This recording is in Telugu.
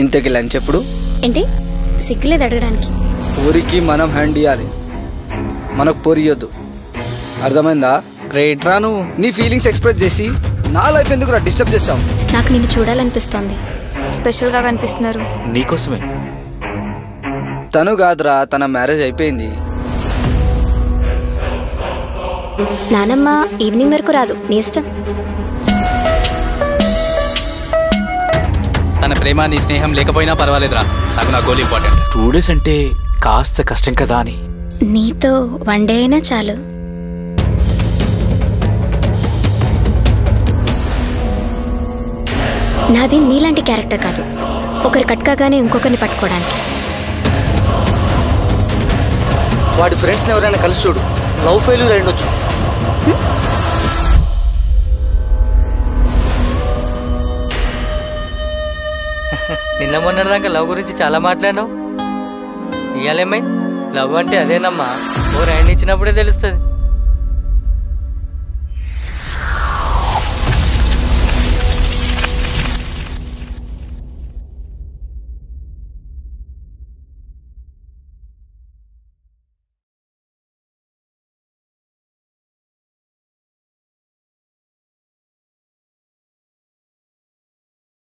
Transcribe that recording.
ఇంతకి లంచ్ ఎప్పుడు? ఏంటి సిగ్గులేదు అడగడానికి? పూరికి మనం హ్యాండ్ ఇవ్వాలి, మనకు పొరియొద్దు. అర్థమైందా? గ్రేట్ రా నువ్వు. నీ ఫీలింగ్స్ ఎక్స్ప్రెస్ చేసి నా లైఫ్ ఎందుకు డిస్టర్బ్ చేస్తావు? నాకు నిన్ను చూడాలనిపిస్తోంది. స్పెషల్గా కనిపిస్తున్నారు. నీకోసమే. తను కాదురా, తన మ్యారేజ్ అయిపోయింది. నానమ్మ ఈవినింగ్ వరకు రాదు, నీ ఇష్టం. తన ప్రేమ నీ స్నేహం లేకపోయినా పర్వాలేదురా, నాకు నా గోల్ ఇంపార్టెంట్. 2 days అంటే కాస్త కష్టం కదా అని. నీతో 1 day అయినా చాలు. నాది నీలాంటి క్యారెక్టర్ కాదు, ఒకరు కట్కాగానే ఇంకొకరిని పట్టుకోవడానికి. వాడి ఫ్రెండ్స్ని ఎవరైనా కలిసి చూడు, లవ్ ఫెయిల్యూర్ అయ్యుండొచ్చు. నిన్న మొన్నదాకా లవ్ గురించి చాలా మాట్లాడినావు. ఇవాళ ఏమైంది? లవ్ అంటే అదేనమ్మా, ఓ రైండ్ ఇచ్చినప్పుడే తెలుస్తుంది.